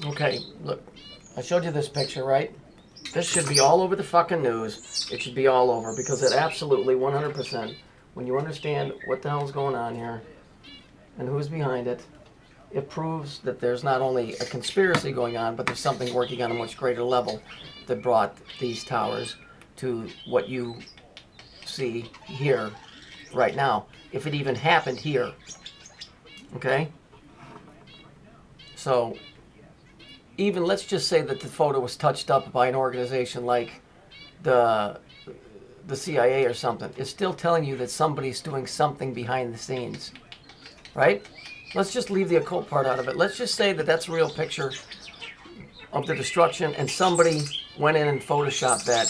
Okay, look. I showed you this picture, right? This should be all over the fucking news. It should be all over because it absolutely, 100%, when you understand what the hell's going on here and who's behind it, it proves that there's not only a conspiracy going on, but there's something working on a much greater level that brought these towers to what you see here right now. If it even happened here. Okay? So, even let's just say that the photo was touched up by an organization like the CIA or something. It's still telling you that somebody's doing something behind the scenes. Right? Let's just leave the occult part out of it. Let's just say that that's a real picture of the destruction and somebody went in and photoshopped that.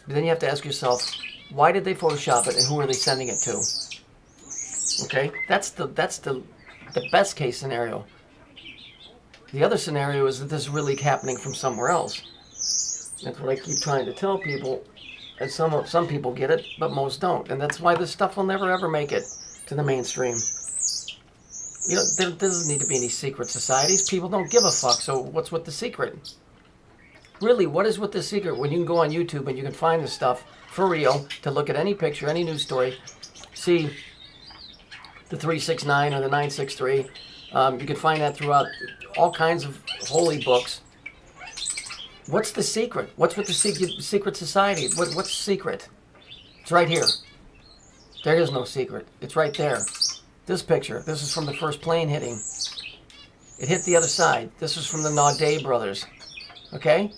But then you have to ask yourself, why did they Photoshop it and who are they sending it to? Okay? That's the best case scenario. The other scenario is that this is really happening from somewhere else. That's what I keep trying to tell people. And some people get it, but most don't. And that's why this stuff will never ever make it to the mainstream. You know, there doesn't need to be any secret societies. People don't give a fuck, so what's with the secret? Really, what is with the secret when you can go on YouTube and you can find this stuff for real, to look at any picture, any news story, see the 369 or the 963. You can find that throughout all kinds of holy books. What's the secret? What's with the secret society? What's the secret? It's right here. There is no secret. It's right there. This picture, this is from the first plane hitting. It hit the other side. This is from the Naudet brothers. Okay?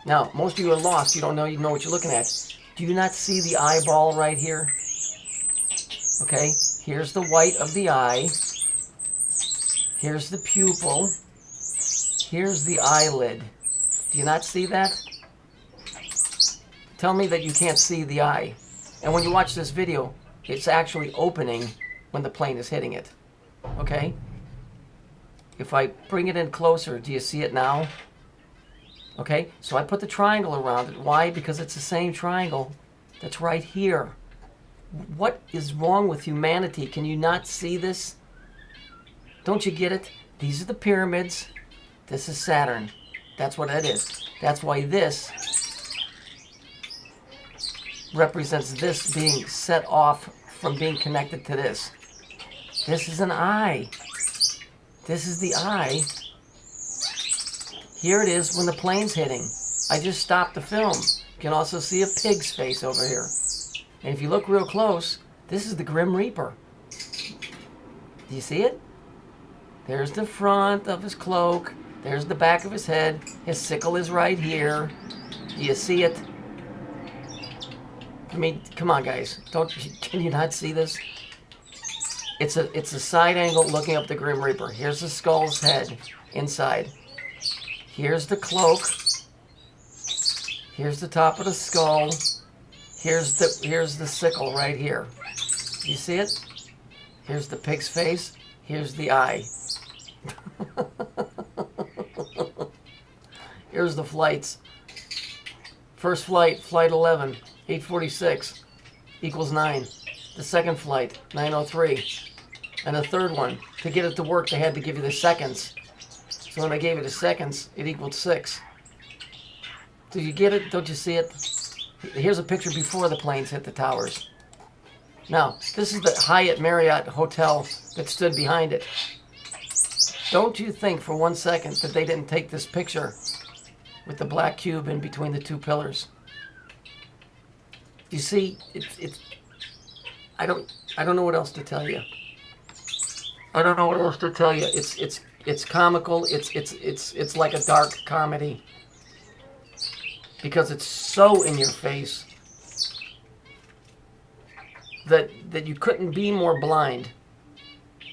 Now, most of you are lost. You don't know even know what you're looking at. Do you not see the eyeball right here? Okay? Here's the white of the eye. Here's the pupil. Here's the eyelid. Do you not see that? Tell me that you can't see the eye. And when you watch this video, it's actually opening when the plane is hitting it. Okay? If I bring it in closer, do you see it now? Okay? So I put the triangle around it. Why? Because it's the same triangle that's right here. What is wrong with humanity? Can you not see this? Don't you get it? These are the pyramids. This is Saturn. That's what it is. That's why this represents this being set off from being connected to this. This is an eye. This is the eye. Here it is when the plane's hitting. I just stopped the film. You can also see a pig's face over here. And if you look real close, this is the Grim Reaper. Do you see it? There's the front of his cloak. There's the back of his head. His sickle is right here. Do you see it? I mean, come on, guys. Can you not see this? It's a side angle looking up the Grim Reaper. Here's the skull's head inside. Here's the cloak. Here's the top of the skull. Here's the sickle right here. You see it? Here's the pig's face. Here's the eye. Here's the flights. First flight, flight 11, 846, equals 9. The second flight, 903. And the third one, to get it to work, they had to give you the seconds. So when I gave you the seconds, it equaled 6. Do you get it? Don't you see it? Here's a picture before the planes hit the towers. Now, this is the Hyatt Marriott hotel that stood behind it. Don't you think for 1 second that they didn't take this picture with the black cube in between the two pillars? You see, I don't know what else to tell you. I don't know what else to tell you. It's comical. It's like a dark comedy because it's so in your face that you couldn't be more blind.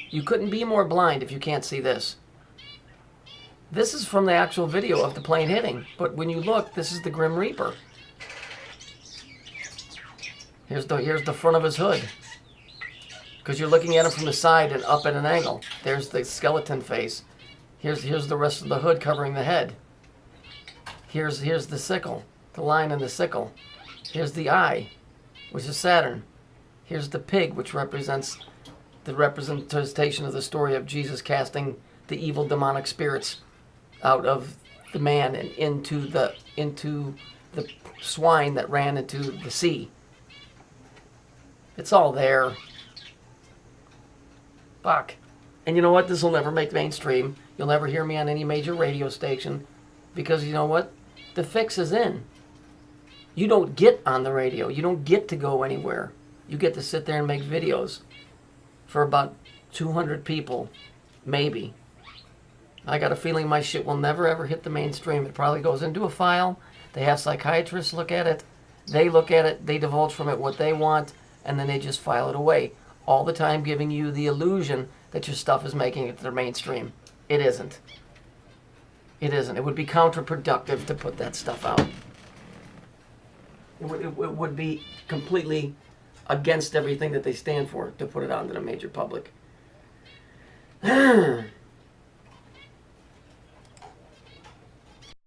You couldn't be more blind if you can't see this. This is from the actual video of the plane hitting, but when you look, this is the Grim Reaper. Here's the front of his hood, because you're looking at him from the side and up at an angle. There's the skeleton face. Here's the rest of the hood covering the head. Here's the sickle, the line in the sickle. Here's the eye, which is Saturn. Here's the pig, which represents the representation of the story of Jesus casting the evil demonic spirits out of the man and into the swine that ran into the sea. It's all there. Fuck. And you know what? This will never make mainstream. You'll never hear me on any major radio station because you know what? The fix is in. You don't get on the radio. You don't get to go anywhere. You get to sit there and make videos for about 200 people, maybe. I got a feeling my shit will never ever hit the mainstream. It probably goes into a file. They have psychiatrists look at it. They look at it. They divulge from it what they want, and then they just file it away. All the time giving you the illusion that your stuff is making it to the mainstream. It isn't. It isn't. It would be counterproductive to put that stuff out. It would be completely against everything that they stand for to put it out into the major public.